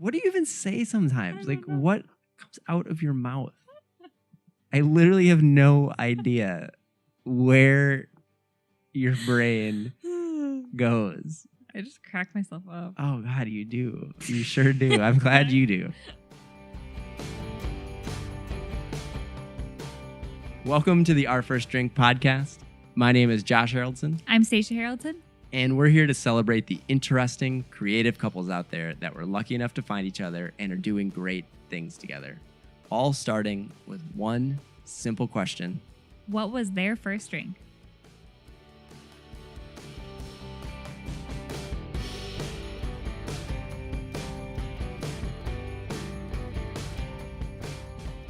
What do you even say sometimes? I Like, don't know. what comes out of your mouth? I literally have no idea where your brain goes. I just cracked myself up. Oh, God, you do. You sure do. I'm glad you do. Welcome to the Our First Drink podcast. My name is Josh Haraldson, I'm Stasia Haraldson. and we're here to celebrate the interesting, creative couples out there that were lucky enough to find each other and are doing great things together. All starting with one simple question. What was their first drink?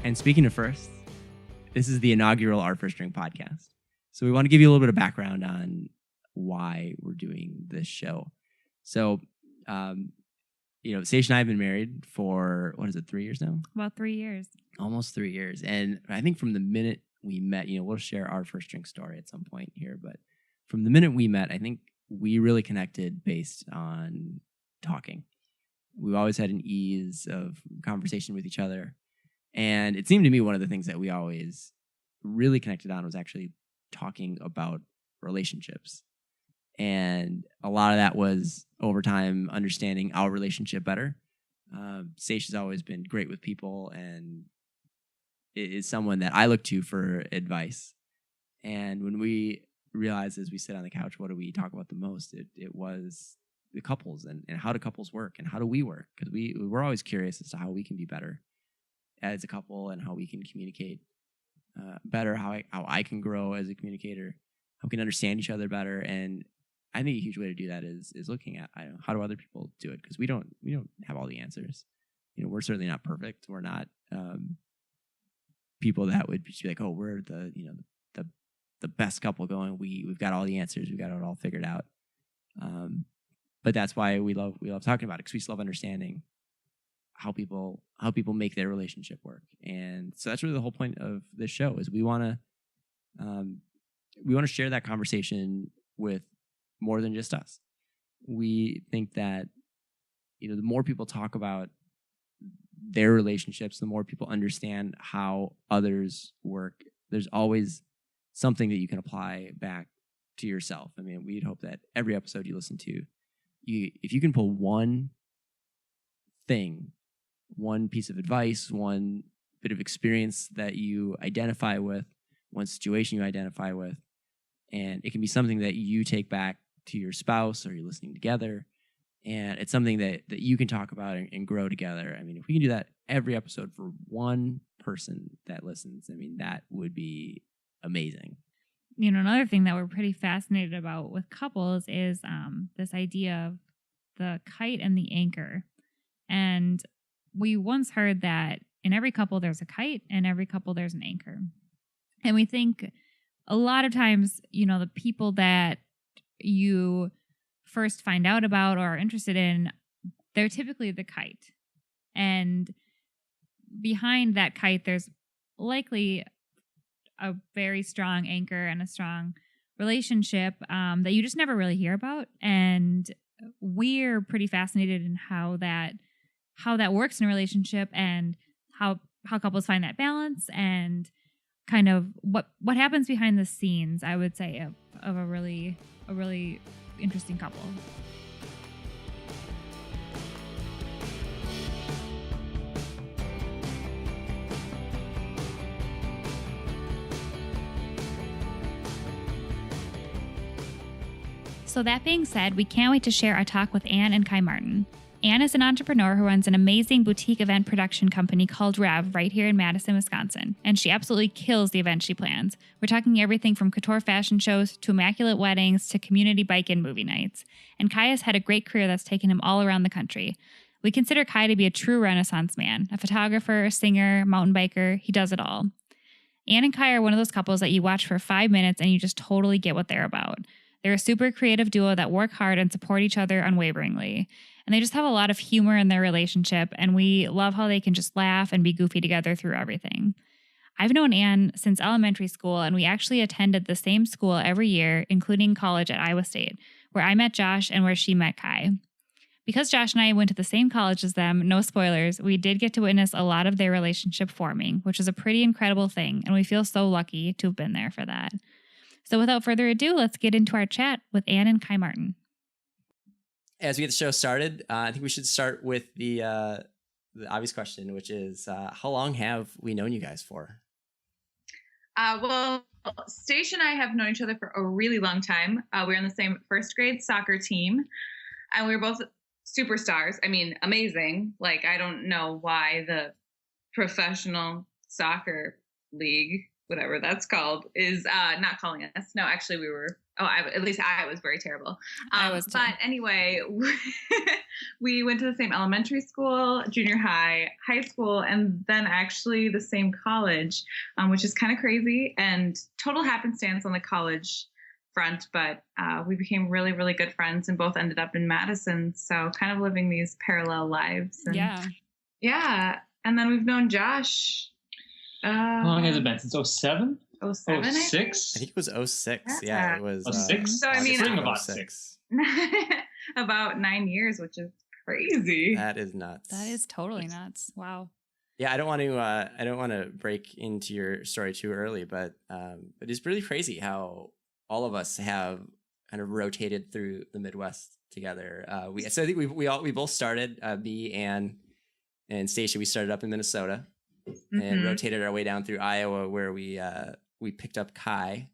And speaking of firsts, this is the inaugural Our First Drink podcast. So we want to give you a little bit of background on why we're doing this show. So, Stacia and I have been married for, 3 years now? About 3 years. Almost 3 years. And I think from the minute we met, we'll share our first drink story at some point here, but from the minute we met, I think we really connected based on talking. We've always had an ease of conversation with each other. And it seemed to me one of the things that we always really connected on was actually talking about relationships. And a lot of that was over time understanding our relationship better. Stacey's always been great with people and is someone that I look to for advice. And when we realized as we sit on the couch, what do we talk about the most? It was the couples and how do couples work and how do we work? Because we're always curious as to how we can be better as a couple and how we can communicate better, how I can grow as a communicator, how we can understand each other better. And I think a huge way to do that is looking at how do other people do it, because we don't have all the answers. We're certainly not perfect. We're not people that would just be like, oh, we're the best couple going. We've got all the answers. We've got it all figured out. But that's why we love talking about it, because we still love understanding how people make their relationship work. And so that's really the whole point of this show is we want to share that conversation with more than just us. We think that the more people talk about their relationships, the more people understand how others work. There's always something that you can apply back to yourself. I mean, we'd hope that every episode you listen to, if you can pull one thing, one piece of advice, one bit of experience that you identify with, one situation you identify with, and it can be something that you take back to your spouse or you're listening together, and it's something that you can talk about and grow together. I mean, if we can do that every episode for one person that listens, I mean, that would be amazing. Another thing that we're pretty fascinated about with couples is this idea of the kite and the anchor. And we once heard that in every couple there's a kite and every couple there's an anchor. And we think a lot of times, the people that you first find out about or are interested in, they're typically the kite. And behind that kite, there's likely a very strong anchor and a strong relationship that you just never really hear about. And we're pretty fascinated in how that works in a relationship and how couples find that balance and kind of what happens behind the scenes, I would say, of a really interesting couple. So that being said, we can't wait to share our talk with Anne and Kai Martin. Anne is an entrepreneur who runs an amazing boutique event production company called Rêve right here in Madison, Wisconsin, and she absolutely kills the events she plans. We're talking everything from couture fashion shows to immaculate weddings to community bike and movie nights. And Kai has had a great career that's taken him all around the country. We consider Kai to be a true Renaissance man, a photographer, a singer, mountain biker. He does it all. Anne and Kai are one of those couples that you watch for 5 minutes and you just totally get what they're about. They're a super creative duo that work hard and support each other unwaveringly. And they just have a lot of humor in their relationship, and we love how they can just laugh and be goofy together through everything. I've known Anne since elementary school, and we actually attended the same school every year, including college at Iowa State, where I met Josh and where she met Kai. because Josh and I went to the same college as them, no spoilers, we did get to witness a lot of their relationship forming, which is a pretty incredible thing. And we feel so lucky to have been there for that. So without further ado, let's get into our chat with Anne and Kai Martin. As we get the show started, I think we should start with the obvious question, which is, how long have we known you guys for? Well, Stacia and I have known each other for a really long time. We were on the same first grade soccer team, and we were both superstars. I mean, amazing. Like, I don't know why the professional soccer league, whatever that's called, is not calling us. No, actually, we were. At least I was very terrible. I was too. But anyway, we went to the same elementary school, junior high, high school, and then actually the same college, which is kind of crazy and total happenstance on the college front. But we became really, really good friends and both ended up in Madison. So kind of living these parallel lives. And yeah. And then we've known Josh. How long has it been? Since 07? 07, 06? I think it was 06. Yeah, it was 06. So I mean, about 6. about 9 years, which is crazy. That is nuts. That is totally nuts. Wow. Yeah, I don't want to break into your story too early, but it's really crazy how all of us have kind of rotated through the Midwest together. So I think we both started, me and Stacia. We started up in Minnesota and rotated our way down through Iowa, where we picked up Kai,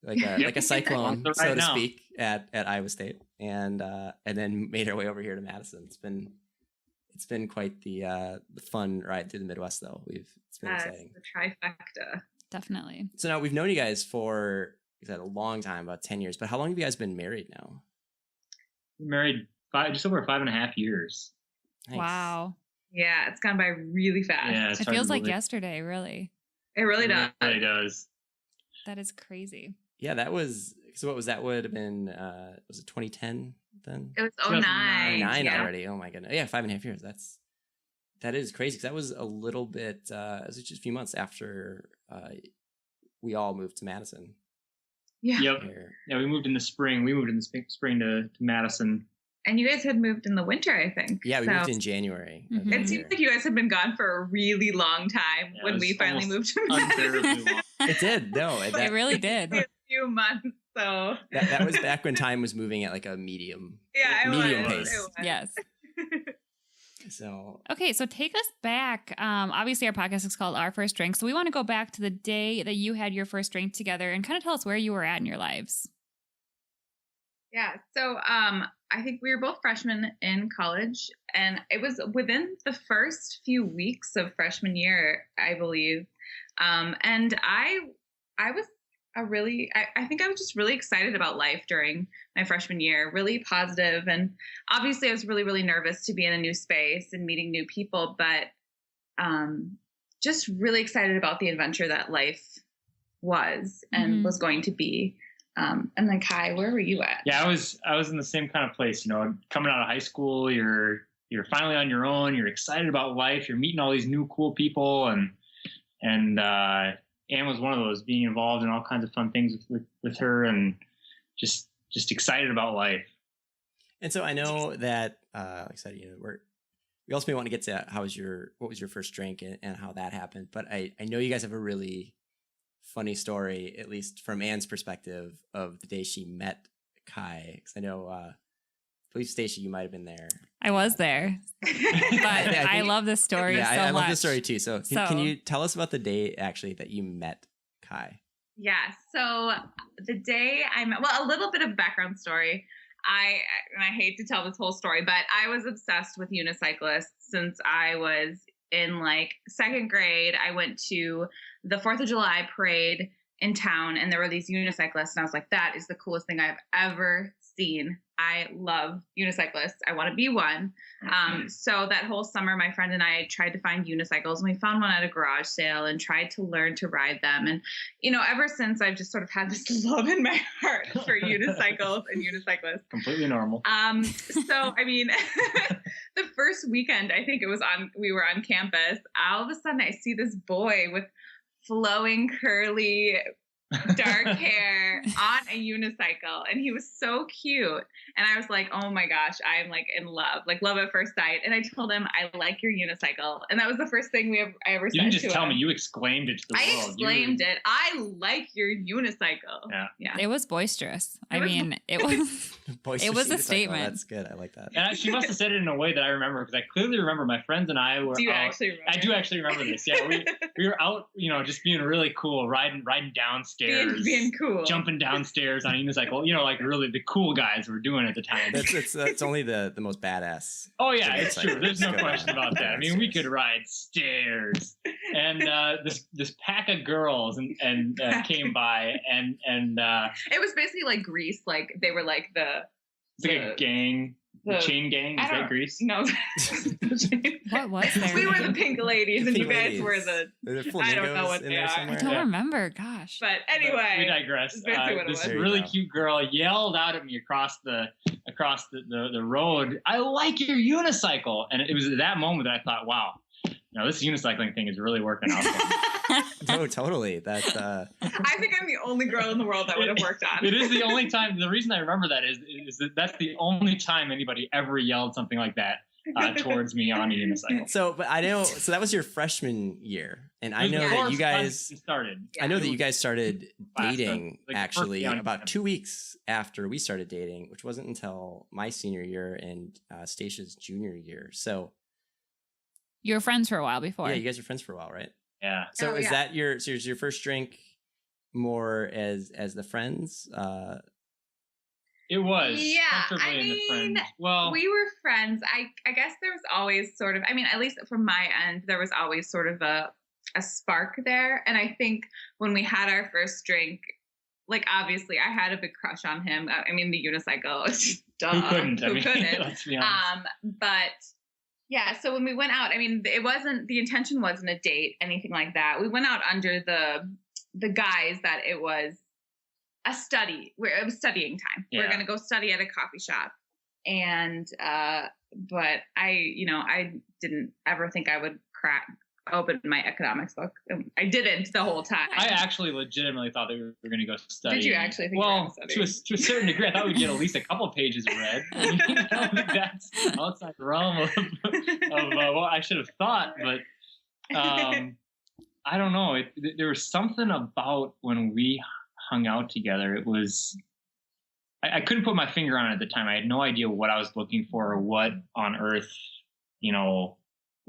like a cyclone, so to speak, at Iowa State, and then made our way over here to Madison. It's been quite the fun ride through the Midwest, though. It's been exciting. The trifecta, definitely. So now we've known you guys for a long time, about 10 years. But how long have you guys been married now? We're married just over 5.5 years. Nice. Wow. Yeah, it's gone by really fast. Yeah, It feels like yesterday, really. It really does. It really does. That is crazy. Yeah, that was. So what was that? Would have been. Was it 2010 then? It was 09. 09 already. Oh my goodness. Yeah, 5.5 years. That is crazy. Because that was a little bit. It was just a few months after we all moved to Madison. Yeah. Yep. Yeah, we moved in the spring. We moved in the spring to Madison. And you guys had moved in the winter, I think. Yeah, we moved in January. Mm-hmm. It seems like you guys have been gone for a really long time when we finally moved to Madison. It did. No, it really did. A few months. So that was back when time was moving at like a medium pace. It was. Yes. So okay, so take us back. Obviously, our podcast is called Our First Drink, so we want to go back to the day that you had your first drink together and kind of tell us where you were at in your lives. Yeah. So I think we were both freshmen in college, and it was within the first few weeks of freshman year, I believe. And I was I think I was just really excited about life during my freshman year, really positive. And obviously I was really, really nervous to be in a new space and meeting new people, but just really excited about the adventure that life was and was going to be. And then Kai, where were you at? Yeah, I was in the same kind of place, coming out of high school, you're finally on your own, you're excited about life, you're meeting all these new cool people, and Anne was one of those, being involved in all kinds of fun things with her, and just excited about life. And so I know that, like I said, we also may want to get to what was your first drink and how that happened. But I know you guys have a really funny story, at least from Anne's perspective, of the day she met Kai. Because I know, I believe Stacia, you might have been there. I was there, but I love this story so much. I love this story too. So can you tell us about the day actually that you met Kai? Yeah. So the day I met, well, a little bit of background story. I hate to tell this whole story, but I was obsessed with unicyclists since I was in like second grade. I went to the 4th of July parade in town, and there were these unicyclists, and I was like, that is the coolest thing I've ever seen. I love unicyclists. I want to be one. So that whole summer, my friend and I tried to find unicycles, and we found one at a garage sale and tried to learn to ride them. And, ever since, I've just sort of had this love in my heart for unicycles and unicyclists. Completely normal. So, I mean, the first weekend, I think we were on campus. All of a sudden, I see this boy with flowing, curly dark hair on a unicycle, and he was so cute. And I was like, oh my gosh, I'm like in love, like love at first sight. And I told him, I like your unicycle, and that was the first thing I ever said to him. You didn't just tell me, you exclaimed it to the world. I exclaimed it. I like your unicycle. Yeah. It was boisterous. It was a statement. That's good. I like that. And she must have said it in a way that I remember, because I clearly remember my friends and I were. Do you out. actually remember? I do actually remember this. Yeah, we were out, just being really cool, riding downstairs, being cool, jumping downstairs on a unicycle. Like really the cool guys were doing at the time. That's only the most badass. Oh yeah, it's true. There's no question about that. I mean, we could ride stairs, and this pack of girls and came by, and it was basically like Grease. Like they were like it's like a gang. The chain gang? Is that Grease? No. What was there? We were the pink ladies, and you guys were the. I don't know what they are. I don't remember. Gosh. But anyway, we digress. This was. really cute girl yelled out at me across the road, "I like your unicycle!" And it was at that moment that I thought, "Wow, this unicycling thing is really working out." No, totally. That's. I think I'm the only girl in the world that would have worked on. It is the only time. The reason I remember that is that that's the only time anybody ever yelled something like that towards me on a unicycle. So that was your freshman year, and I know that you guys started. I know that you guys started dating actually about 2 weeks after we started dating, which wasn't until my senior year and Stasia's junior year. So you were friends for a while before. Yeah, you guys were friends for a while, right? Yeah. So is that your first drink more as the friends? It was. Yeah, I mean, we were friends. I guess there was always sort of, at least from my end, there was always sort of a spark there. And I think when we had our first drink, like obviously I had a big crush on him. I mean, the unicycle, duh. Who couldn't? Let's be honest. But yeah, so when we went out, the intention wasn't a date, anything like that. We went out under the guise that it was a study, where it was studying time. Yeah. We're going to go study at a coffee shop. And, but I didn't ever think I would open my economics book. I didn't the whole time. I actually legitimately thought that we were going to go study. Did you actually think? Well, to a certain degree, I thought we'd get at least a couple pages read. That's outside the realm of what I should have thought. But I don't know. There was something about when we hung out together. It was. I couldn't put my finger on it at the time. I had no idea what I was looking for or what on earth,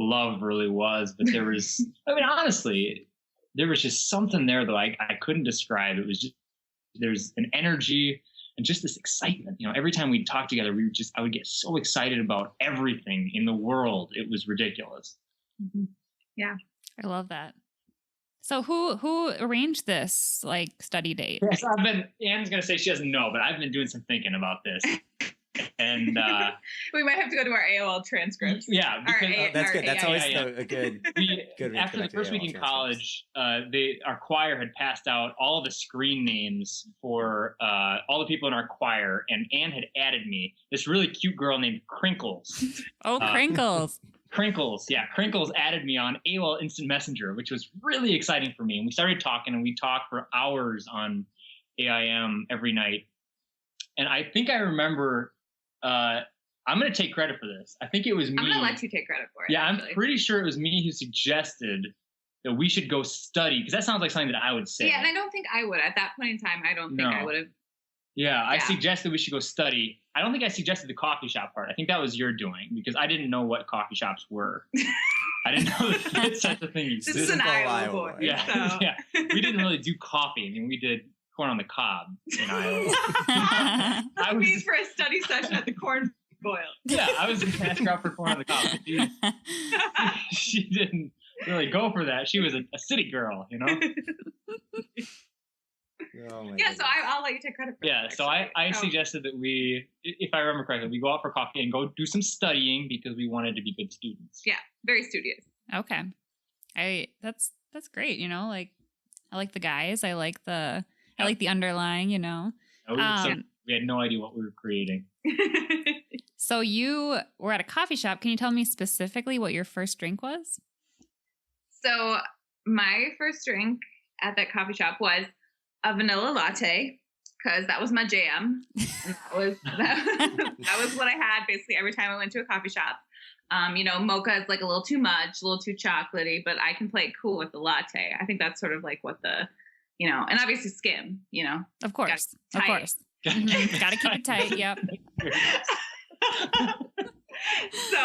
love really was. But there was, honestly, there was just something there that I couldn't describe. It was just, there's an energy and just this excitement. Every time we'd talk together, I would get so excited about everything in the world. It was ridiculous. Mm-hmm. Yeah. I love that. So who arranged this study date? Yes, Anne's going to say she doesn't know, but I've been doing some thinking about this. And we might have to go to our AOL transcripts. Yeah, because, that's good. That's always a good. Good. After the first week in college, our choir had passed out all the screen names for all the people in our choir, and Anne had added me, this really cute girl named Crinkles. Oh, Crinkles. Crinkles, yeah. Crinkles added me on AOL Instant Messenger, which was really exciting for me. And we started talking, and we talked for hours on AIM every night. And I think I remember, I'm going to take credit for this. I think it was me. I'm going to let you take credit for it. Yeah, actually. I'm pretty sure it was me who suggested that we should go study, because that sounds like something that I would say. Yeah, and I don't think I would. At that point in time, I don't think I would have. Yeah, I suggested we should go study. I don't think I suggested the coffee shop part. I think that was your doing, because I didn't know what coffee shops were. I didn't know that such a thing existed. This is an Iowa boy. Yeah, so. Yeah. We didn't really do coffee. We did corn on the cob in Iowa. I was for a study session at the corn boil. Yeah, I was in cash crop for corn on the cob. She didn't really go for that. She was a city girl, Oh my goodness. So I'll let you take credit for that. Yeah, so I suggested that we, if I remember correctly, we go out for coffee and go do some studying because we wanted to be good students. Yeah, very studious. Okay. That's great, I like the guys. I like the underlying, we had no idea what we were creating. So you were at a coffee shop. Can you tell me specifically what your first drink was? So my first drink at that coffee shop was a vanilla latte, because that was my jam. And that was what I had basically every time I went to a coffee shop. Mocha is like a little too much, a little too chocolatey, but I can play it cool with the latte. I think that's sort of like what and obviously skim, Of course. Of course. Got to keep it tight. Yep. So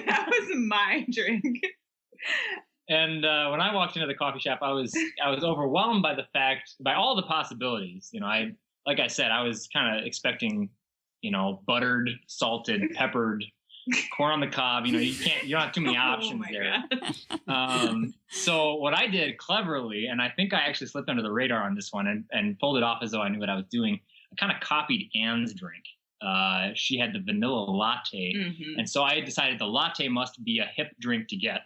that was my drink. And when I walked into the coffee shop, I was overwhelmed by all the possibilities. Like I said, I was kind of expecting, buttered, salted, peppered, corn on the cob. You don't have too many options there. So what I did cleverly, and I think I actually slipped under the radar on this one and pulled it off as though I knew what I was doing. I kind of copied Anne's drink. She had the vanilla latte. Mm-hmm. And so I decided the latte must be a hip drink to get.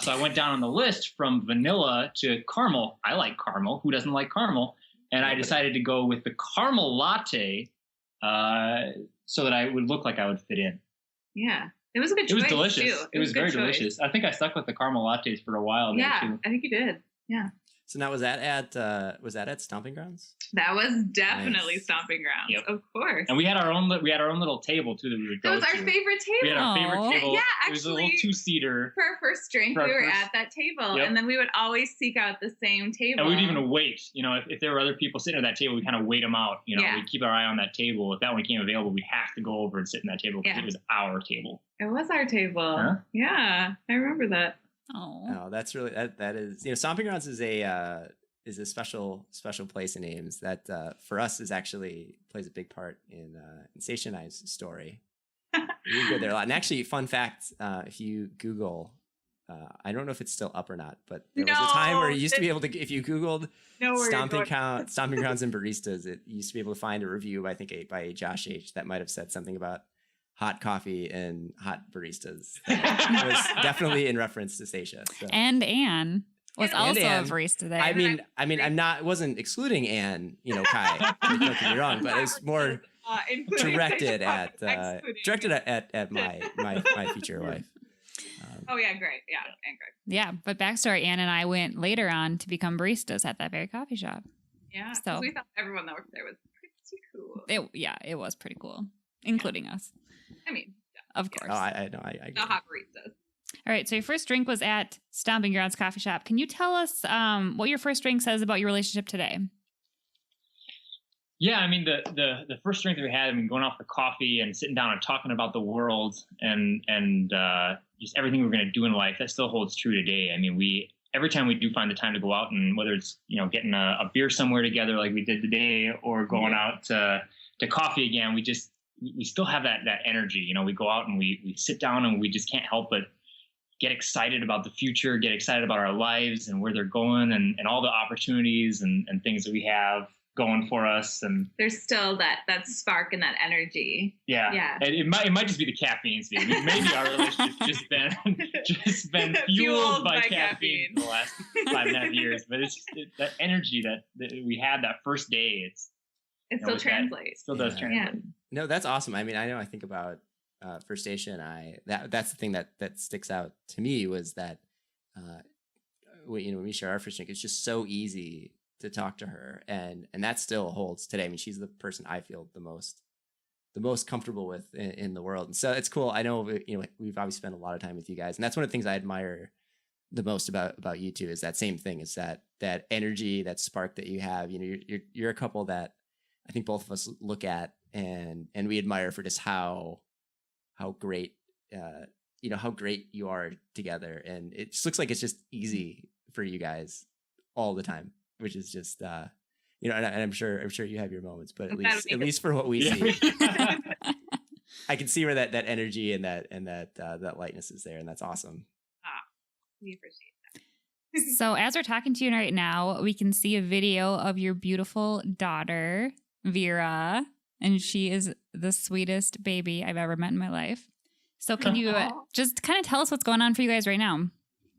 So I went down on the list from vanilla to caramel. I like caramel. Who doesn't like caramel? And I decided to go with the caramel latte so that I would look like I would fit in. Yeah. It was a good choice. It was delicious. Too. It was very delicious. I think I stuck with the caramel lattes for a while there too. I think you did. Yeah. So now was that at Stomping Grounds? That was definitely Nice. Stomping Grounds. Yep. Of course. And we had our own little table too that we would go That was to. our favorite table. We had our favorite table. Yeah, It was a little actually, 2-seater. For our first drink, For our we were first- at that table, Yep. and then we would always seek out the same table. And we'd even wait. If there were other people sitting at that table, we kind of wait them out. Yeah. We'd keep our eye on that table. If that one became available, we'd have to go over and sit in that table because Yeah. it was our table. It was our table. Huh? Yeah, I remember that. Oh. Oh, that's really that is Stomping Grounds is a special place in Ames that for us plays a big part in Stasia and I's story. We go there a lot. And actually, fun fact: if you Google, I don't know if it's still up or not, but there was a time where you used to be able to, if you Googled Stomping Grounds and baristas, it used to be able to find a review, I think, by Josh H. that might have said something about hot coffee and hot baristas. It was definitely in reference to Stasia. So. And Anne was also Anne. a barista there. I wasn't excluding Anne, Kai. Don't get me wrong, but it's more directed at my future wife. Oh yeah, great. Yeah, and great. Yeah, but backstory, Anne and I went later on to become baristas at that very coffee shop. Yeah, So- we thought everyone that worked there was pretty cool. It was pretty cool, including us, I mean, of course. Oh, I know. I the hot baristas. All right, so your first drink was at Stomping Grounds Coffee Shop. Can you tell us what your first drink says about your relationship today? Yeah, I mean the first drink that we had, going off the coffee and sitting down and talking about the world and just everything we're going to do in life, that still holds true today. I mean, every time we do find the time to go out, and whether it's getting a beer somewhere together like we did today, or going out to coffee again, we still have that energy. We go out and we sit down and we just can't help but get excited about the future, get excited about our lives and where they're going, and all the opportunities and things that we have going for us. And There's still that spark and that energy. yeah. It might just be the caffeine, Steve. Maybe our relationship's just been fueled by caffeine for the last 5.5 years. But it's that energy that we had that first day. It still translates. Still does translate. Yeah. No, that's awesome. I mean, I know I think about for Stasia and I, that's the thing that sticks out to me was that when we share our first drink, it's just so easy to talk to her, and that still holds today. I mean, she's the person I feel the most comfortable with in the world, and so it's cool. I know we've obviously spent a lot of time with you guys, and that's one of the things I admire the most about you two is that same thing. Is that energy, that spark that you have. You're a couple that I think both of us look at and we admire for just how great how great you are together, and it just looks like it's just easy for you guys all the time, which is just and I'm sure you have your moments, but at least for what we see, I can see where that energy and that lightness is there, and that's awesome. We appreciate that. So as we're talking to you right now, we can see a video of your beautiful daughter, Vera, and she is the sweetest baby I've ever met in my life. So can you just kind of tell us what's going on for you guys right now?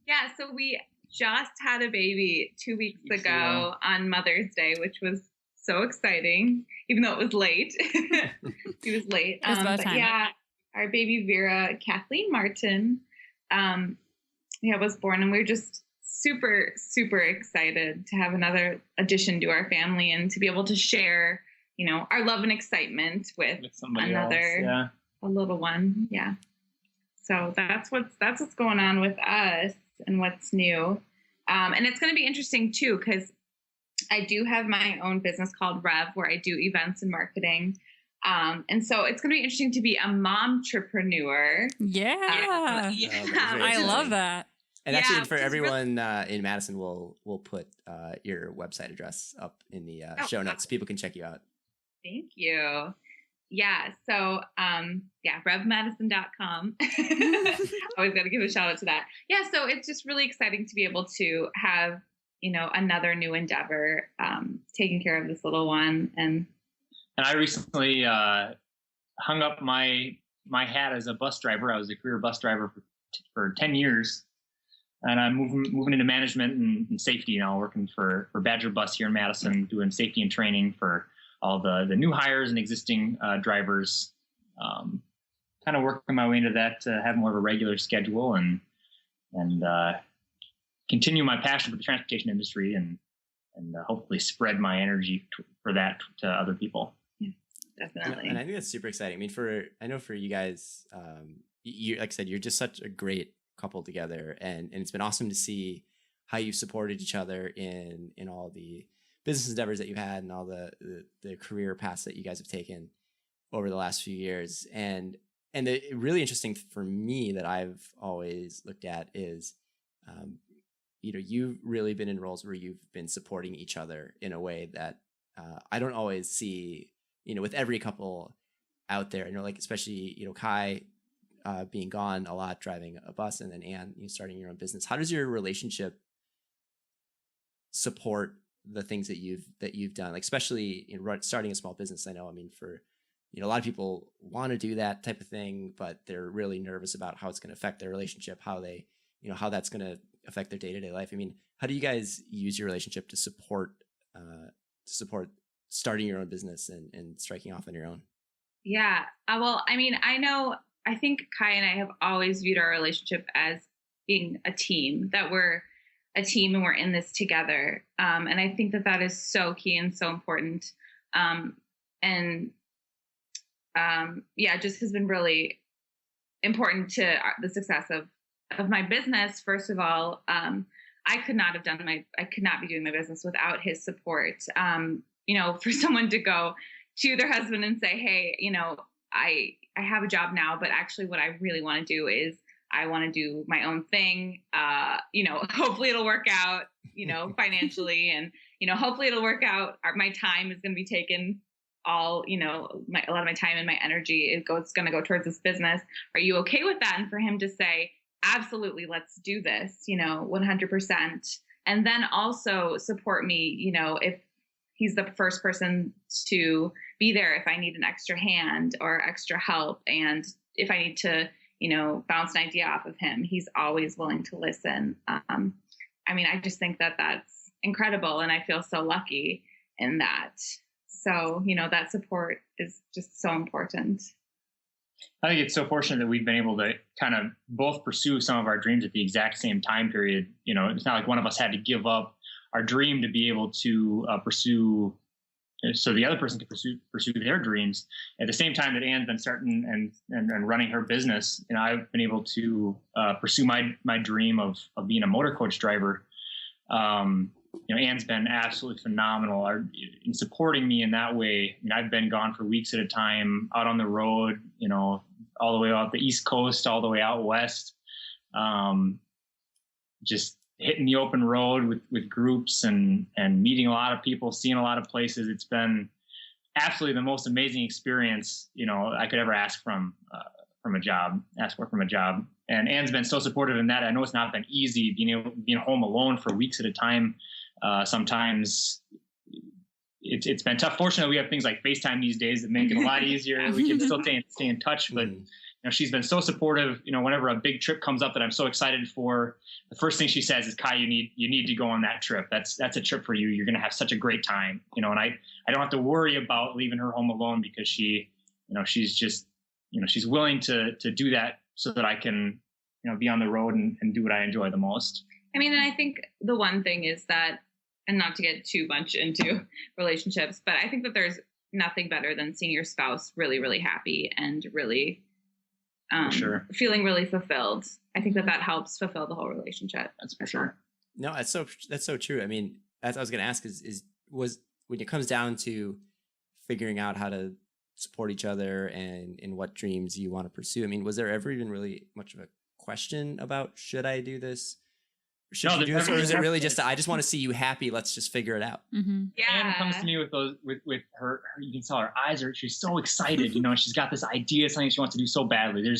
Yeah, so we just had a baby 2 weeks ago on Mother's Day, which was so exciting, even though it was late. It was late. It was about time. Yeah, our baby Vera, Kathleen Martin, was born, and we were just super, super excited to have another addition to our family and to be able to share, our love and excitement with somebody another, else. a little one. Yeah. So that's what's going on with us and what's new. And it's going to be interesting too, because I do have my own business called Rêve, where I do events and marketing. And so it's going to be interesting to be a momtrepreneur. Yeah. I love that. And actually, for everyone in Madison, we'll put your website address up in the show notes. People can check you out. Thank you. Yeah. So, revmadison.com. Always got to give a shout out to that. Yeah. So it's just really exciting to be able to have, another new endeavor, taking care of this little one. And I recently hung up my hat as a bus driver. I was a career bus driver for 10 years. And I'm moving into management and safety now, working for Badger Bus here in Madison, doing safety and training for all the new hires and existing drivers. Kind of working my way into that to have more of a regular schedule and continue my passion for the transportation industry and hopefully spread my energy for that to other people. Yeah, definitely. And I think that's super exciting. I mean, I know for you guys, you like I said, you're just such a great couple together, and it's been awesome to see how you've supported each other in all the business endeavors that you've had and all the career paths that you guys have taken over the last few years. And the really interesting for me that I've always looked at is, you've really been in roles where you've been supporting each other in a way that I don't always see, with every couple out there, like especially, Kai being gone a lot, driving a bus, and then Anne, starting your own business. How does your relationship support the things that you've done, like especially starting a small business? I know, I mean, for a lot of people want to do that type of thing, but they're really nervous about how it's going to affect their relationship, how they, how that's going to affect their day-to-day life. I mean, how do you guys use your relationship to support starting your own business and striking off on your own? Yeah. Well, I mean, I think Kai and I have always viewed our relationship as being a team, that we're a team and we're in this together. And I think that is so key and so important. Just has been really important to the success of my business. First of all, I could not be doing my business without his support. For someone to go to their husband and say, hey, I have a job now, but actually what I really want to do is I want to do my own thing. Hopefully it'll work out, financially, and, hopefully it'll work out. My time is going to be taken a lot of my time and my energy it's going to go towards this business. Are you okay with that? And for him to say, absolutely, let's do this, 100%. And then also support me, if he's the first person to be there if I need an extra hand or extra help. And if I need to, bounce an idea off of him, he's always willing to listen. I just think that that's incredible. And I feel so lucky in that. So, that support is just so important. I think it's so fortunate that we've been able to kind of both pursue some of our dreams at the exact same time period. It's not like one of us had to give up our dream to be able to pursue, so the other person can pursue their dreams. At the same time that Anne's been starting and running her business, I've been able to pursue my dream of being a motor coach driver. Anne's been absolutely phenomenal in supporting me in that way. I've been gone for weeks at a time, out on the road, all the way out the East Coast, all the way out west, just hitting the open road with groups and meeting a lot of people, seeing a lot of places. It's been absolutely the most amazing experience, I could ever ask for from a job. And Anne's been so supportive in that. I know it's not been easy being home alone for weeks at a time. Sometimes it's been tough. Fortunately, we have things like FaceTime these days that make it a lot easier. We can still stay in touch, but she's been so supportive. Whenever a big trip comes up that I'm so excited for, the first thing she says is, Kai, you need to go on that trip. That's a trip for you. You're going to have such a great time. And I don't have to worry about leaving her home alone because she's just, she's willing to do that so that I can, be on the road and do what I enjoy the most. I mean, and I think the one thing is that, and not to get too much into relationships, but I think that there's nothing better than seeing your spouse really, really happy and really feeling really fulfilled. I think that helps fulfill the whole relationship. That's for sure. No, that's so true. I mean, as I was going to ask was when it comes down to figuring out how to support each other and in what dreams you want to pursue. I mean, was there ever even really much of a question about, should I do this? Should you do this? Or is it really just, I just want to see you happy. Let's just figure it out. Mm-hmm. Yeah. Anne comes to me with those, with her, you can tell her eyes are, she's so excited, you know, she's got this idea, something she wants to do so badly.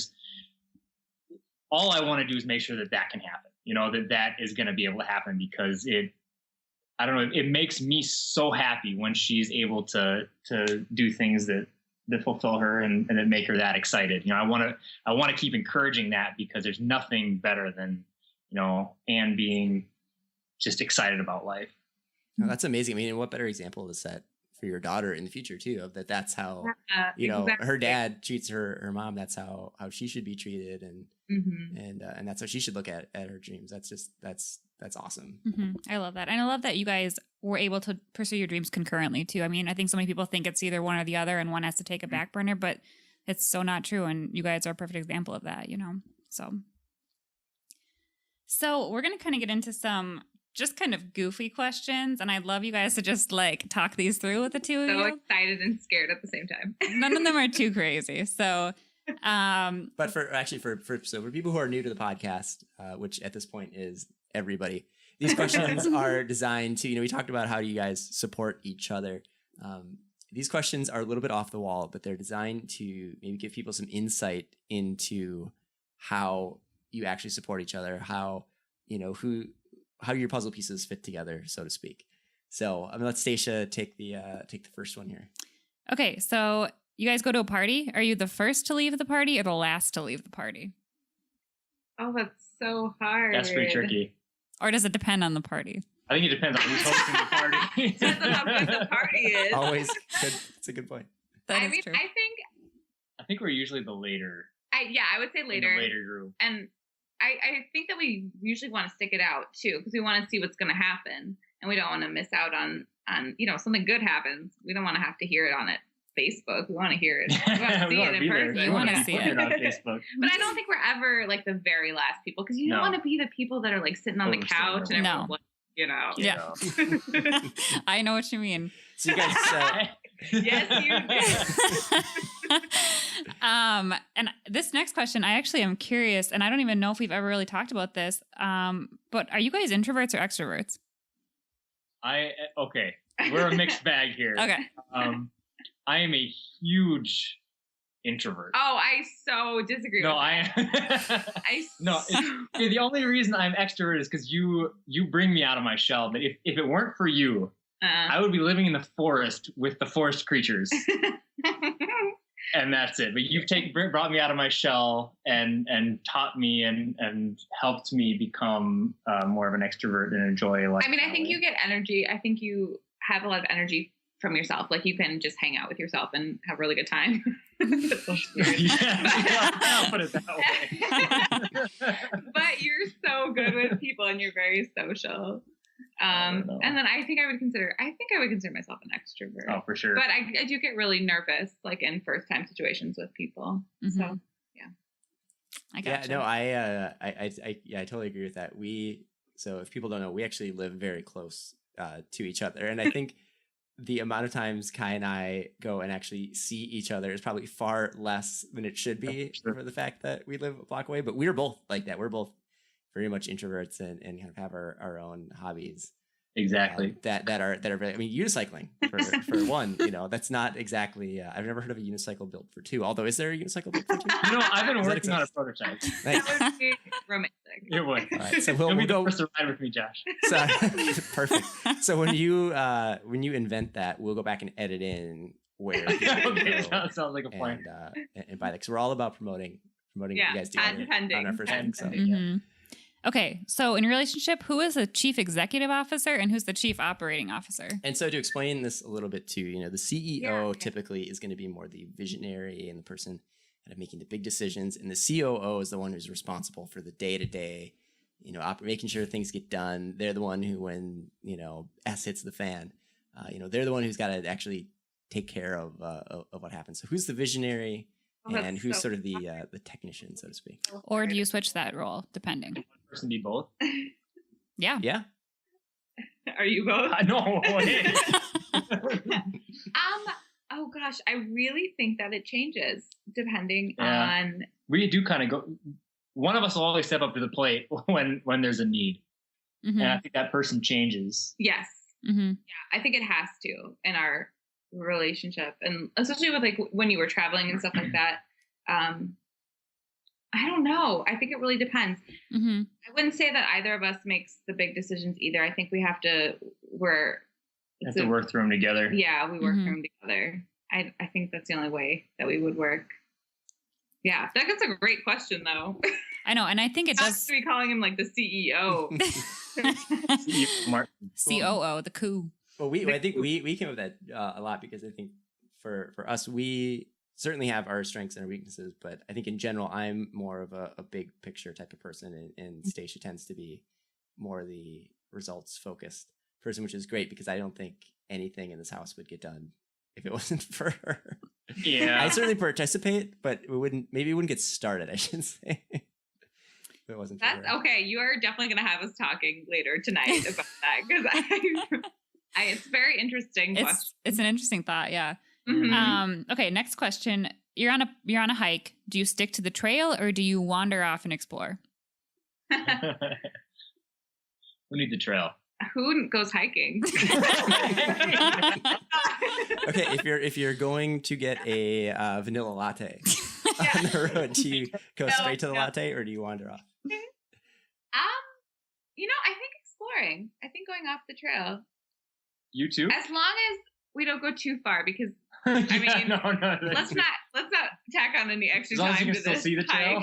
All I want to do is make sure that can happen, you know, that is going to be able to happen, because I don't know, it makes me so happy when she's able to do things that fulfill her and that make her that excited. You know, I want to keep encouraging that, because there's nothing better than, you know, Anne being just excited about life. Oh, that's amazing. I mean, and what better example to set for your daughter in the future too, of that's how, you know, exactly. Her dad treats her mom. That's how she should be treated. And, and that's how she should look at her dreams. That's awesome. Mm-hmm. I love that. And I love that you guys were able to pursue your dreams concurrently too. I mean, I think so many people think it's either one or the other and one has to take a back burner, but it's so not true. And you guys are a perfect example of that, you know? So we're going to kind of get into some just kind of goofy questions. And I'd love you guys to just like talk these through with the two of you. So excited and scared at the same time. None of them are too crazy. So, but for people who are new to the podcast, which at this point is everybody, these questions are designed to, you know, we talked about how you guys support each other. These questions are a little bit off the wall, but they're designed to maybe give people some insight into how you actually support each other, how, you know, how your puzzle pieces fit together, so to speak. So I'm gonna let Stasia take the first one here. Okay, so you guys go to a party. Are you the first to leave the party or the last to leave the party? Oh, that's so hard. That's pretty tricky. Or does it depend on the party? I think it depends on who's hosting the party. Depends on how good the party is. Always good. It's a good point. True. I think we're usually the later. I would say later. In the later group. And I think that we usually want to stick it out too, because we want to see what's going to happen, and we don't want to miss out on you know, something good happens. We don't want to have to hear it on Facebook. We want to hear it. We want to see it in person. We want to see it on Facebook. But I don't think we're ever like the very last people, because you don't want to be the people that are like sitting on the couch and everyone's like, you know. Yeah. I know what you mean. So you guys yes, you do. And this next question, I actually am curious, and I don't even know if we've ever really talked about this. But are you guys introverts or extroverts? Okay. We're a mixed bag here. Okay. I am a huge introvert. Oh, I so disagree. No, with that. The only reason I'm extrovert is because you bring me out of my shell. But if it weren't for you, I would be living in the forest with the forest creatures. And that's it. But you've brought me out of my shell and taught me and helped me become more of an extrovert and enjoy life. I mean, I think you get energy. I think you have a lot of energy from yourself. Like, you can just hang out with yourself and have a really good time. I'll put it that way. But you're so good with people and you're very social. And then I think I would consider myself an extrovert. Oh, for sure. But I do get really nervous, like in first time situations with people. Mm-hmm. So yeah. I gotcha. Yeah, no, I totally agree with that. So if people don't know, we actually live very close to each other. And I think the amount of times Kai and I go and actually see each other is probably far less than it should be for the fact that we live a block away. But we're both like that. We're both very much introverts and kind of have our own hobbies. Exactly. That are really, I mean, unicycling for one, you know, that's not exactly, I've never heard of a unicycle built for two, although is there a unicycle built for two? You know, I've been working on a prototype. Nice. That would be romantic. It would. All right, so we'll go the first to ride with me, Josh. So, perfect. So when you invent that, we'll go back and edit in where okay, that sounds like a plan. And buy that, because we're all about promoting what you guys do on our first meeting. So. Mm-hmm. Okay, so in your relationship, who is the chief executive officer and who's the chief operating officer? And so to explain this a little bit too, you know, the CEO typically is going to be more the visionary and the person kind of making the big decisions, and the COO is the one who's responsible for the day-to-day, making sure things get done. They're the one who, when, S hits the fan, they're the one who's got to actually take care of what happens. So who's the visionary and who's sort of the technician, so to speak? Or do you switch that role depending? Person be both. Yeah. Yeah. Are you both? No. Oh gosh, I really think that it changes depending on. We do kind of go. One of us will always step up to the plate when there's a need, and I think that person changes. Yes. Yeah, I think it has to in our relationship, and especially with like when you were traveling and stuff like that. I don't know. I think it really depends. I wouldn't say that either of us makes the big decisions either. I think we have to. Have to work through them together. Yeah, we work through them together. I think that's the only way that we would work. Yeah, that's a great question, though. I know, and I think it does. To be calling him like the CEO, COO, the coup. Well, I think we came up with that a lot because I think for us, we certainly have our strengths and our weaknesses, but I think in general, I'm more of a big picture type of person, and Stasia tends to be more the results focused person, which is great because I don't think anything in this house would get done if it wasn't for her. Yeah, I certainly participate, but it wouldn't get started, I should say. If it wasn't for her. Okay. You are definitely going to have us talking later tonight about that because it's very interesting. It's an interesting thought. Yeah. Okay. Next question. You're on a hike. Do you stick to the trail or do you wander off and explore? We need the trail. Who goes hiking? Okay, if you're going to get a vanilla latte on the road, do you go straight to the latte or do you wander off? I think exploring. I think going off the trail. You too? As long as we don't go too far, because no. Let's not tack on any extra time. As long as you can to still this see the trail.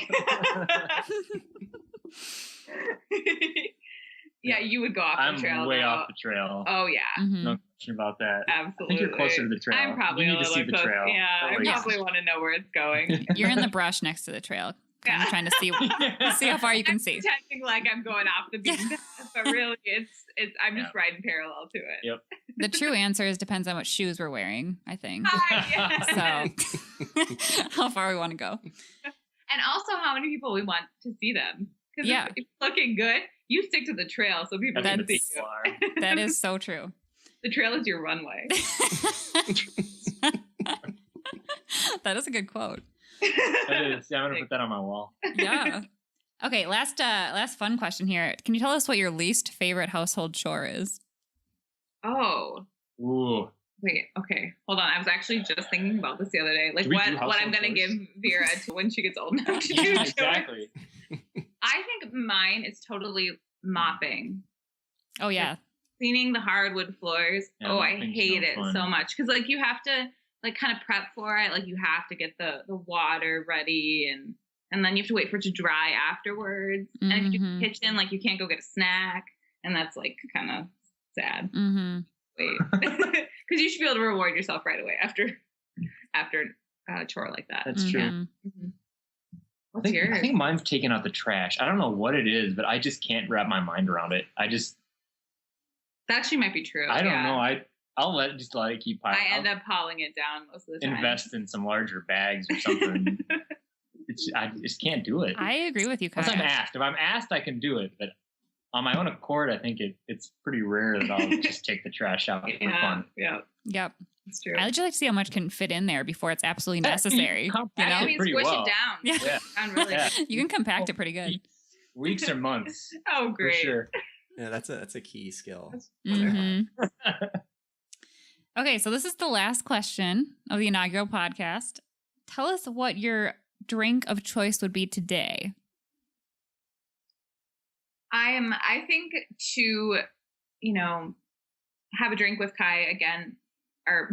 Yeah, you would go off the trail. I'm way off the trail. Oh yeah. No question about that. Absolutely. I think you're closer to the trail. I'm probably you need to see the trail. Yeah, I probably want to know where it's going. You're in the brush next to the trail. I'm trying to see how far you can see. Pretending like I'm going off the beaten path, but really it's I'm just riding parallel to it. Yep. The true answer is depends on what shoes we're wearing, I think. Yeah. So how far we want to go. And also how many people we want to see them. Because if it's looking good, you stick to the trail so people can see you. That is so true. The trail is your runway. That is a good quote. That is. Yeah, I'm gonna put that on my wall. Yeah. Okay, last fun question here. Can you tell us what your least favorite household chore is? Oh. Ooh. Wait, okay. Hold on. I was actually just thinking about this the other day. Like what I'm gonna give Vera to when she gets old enough to do. Exactly. I think mine is totally mopping. Oh yeah. Cleaning the hardwood floors. Yeah, I hate it so much. Because like you have to like kind of prep for it. Like you have to get the water ready and then you have to wait for it to dry afterwards. And if you do the kitchen, like you can't go get a snack. And that's like kind of sad. Wait. Because you should be able to reward yourself right away after a chore like that. That's true. What's yours? I think mine's taking out the trash. I don't know what it is, but I just can't wrap my mind around it. That actually might be true. I don't know. I'll let it keep piling. I end up hauling it down most of the time. Invest in some larger bags or something. I just can't do it. I agree with you, Kyle. Unless I'm asked. If I'm asked, I can do it. But on my own accord, I think it's pretty rare that I'll just take the trash out for fun. Yeah. Yep. It's true. I'd just like to see how much can fit in there before it's absolutely necessary. You squish it down. Yeah. Really You can compact it pretty good. Weeks or months. Oh, great. For sure. Yeah, that's a key skill. Okay, so this is the last question of the inaugural podcast. Tell us what your drink of choice would be today. I think to, have a drink with Kai again, or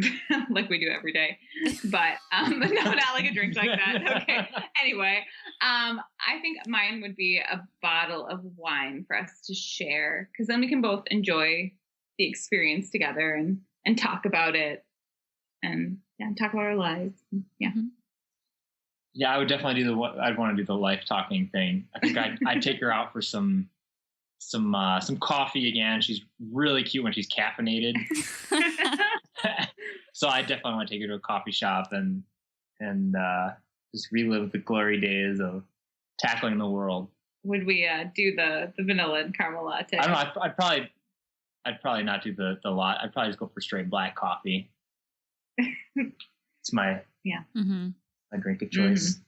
like we do every day, but no, not like a drink like that. Okay. Anyway, I think mine would be a bottle of wine for us to share, because then we can both enjoy the experience together and talk about it and talk about our lives. Yeah. Yeah, I would definitely I'd want to do the life talking thing. I think I'd take her out for some some coffee again. She's really cute when she's caffeinated. So I definitely want to take her to a coffee shop and just relive the glory days of tackling the world. Would we do the vanilla and caramel latte? I don't know. I'd probably not do the lot. I'd probably just go for straight black coffee. It's my my drink of choice.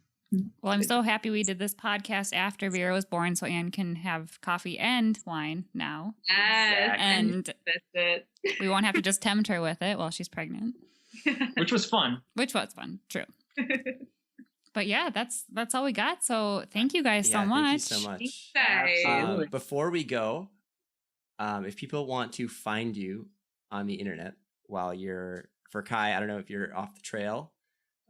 Well, I'm so happy we did this podcast after Vera was born, so Anne can have coffee and wine now. Yes, and we won't have to just tempt her with it while she's pregnant. Which was fun. True. But yeah, that's all we got. So thank you guys so much. Thank you so much. Absolutely. Before we go, if people want to find you on the internet while you're, for Kai, I don't know if you're off the trail,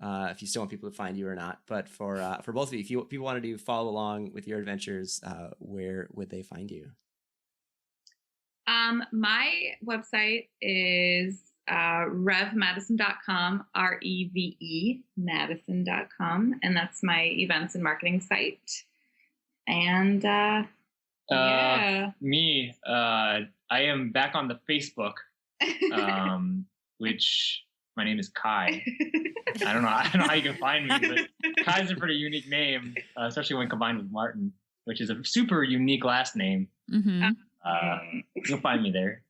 if you still want people to find you or not, but for both of you, if people wanted to follow along with your adventures, where would they find you? My website is revmadison.com, REVE Madison.com, and that's my events and marketing site. And me, I am back on the Facebook, which my name is Kai. I don't know how you can find me, but Kai's a pretty unique name, especially when combined with Martin, which is a super unique last name. Mm-hmm. You'll find me there.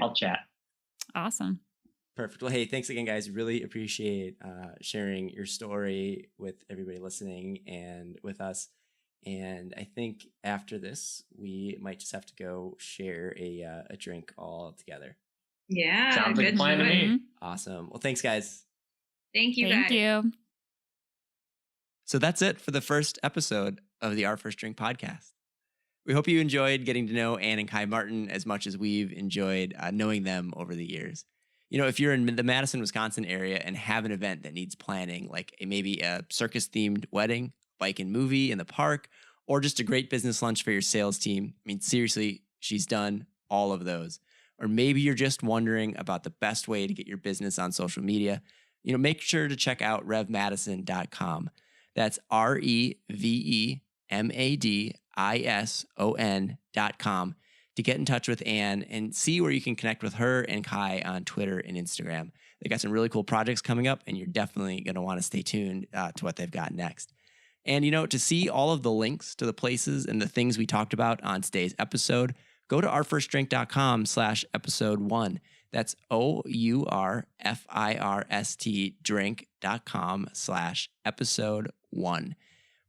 I'll chat. Awesome. Perfect. Well, hey, thanks again, guys. Really appreciate sharing your story with everybody listening and with us. And I think after this, we might just have to go share a drink all together. Yeah. Sounds like a plan to me. Awesome. Well, thanks, guys. Thank you, Thank guys. you. So that's it for the first episode of the Our First Drink podcast. We hope you enjoyed getting to know Anne and Kai Martin as much as we've enjoyed knowing them over the years. You know, if you're in the Madison, Wisconsin area and have an event that needs planning, like maybe a circus-themed wedding, bike and movie in the park, or just a great business lunch for your sales team, I mean, seriously, she's done all of those. Or maybe you're just wondering about the best way to get your business on social media, you know, make sure to check out revmadison.com. That's REVEMADISON.com to get in touch with Anne and see where you can connect with her and Kai on Twitter and Instagram. They got some really cool projects coming up, and you're definitely going to want to stay tuned to what they've got next. And, you know, to see all of the links to the places and the things we talked about on today's episode, go to ourfirstdrink.com/episode1. That's OURFIRST drink.com/episode1.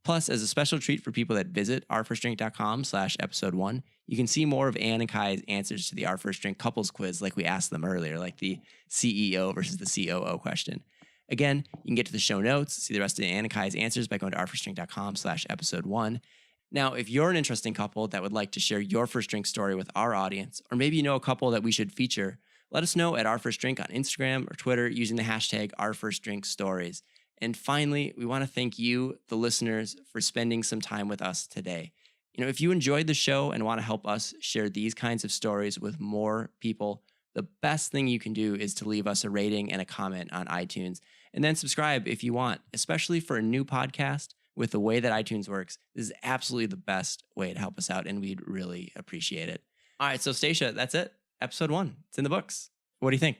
Plus, as a special treat for people that visit ourfirstdrink.com/episode1, you can see more of Anne and Kai's answers to the Our First Drink couples quiz like we asked them earlier, like the CEO versus the COO question. Again, you can get to the show notes, see the rest of Anne and Kai's answers by going to ourfirstdrink.com/episode1. Now, if you're an interesting couple that would like to share your first drink story with our audience, or maybe you know a couple that we should feature, let us know at Our First Drink on Instagram or Twitter using the hashtag OurFirstDrinkStories. And finally, we want to thank you, the listeners, for spending some time with us today. You know, if you enjoyed the show and want to help us share these kinds of stories with more people, the best thing you can do is to leave us a rating and a comment on iTunes, and then subscribe if you want, especially for a new podcast. With the way that iTunes works, this is absolutely the best way to help us out, and we'd really appreciate it. All right, so Stasia, that's it. Episode 1. It's in the books. What do you think?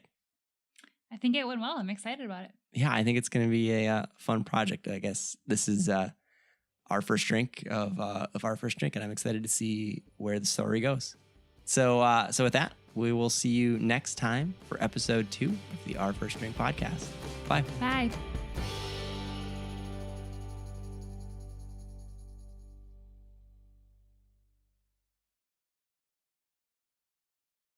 I think it went well. I'm excited about it. Yeah, I think it's going to be a fun project. I guess this is our first drink of Our First Drink, and I'm excited to see where the story goes. So with that, we will see you next time for episode 2 of the Our First Drink podcast. Bye. Bye.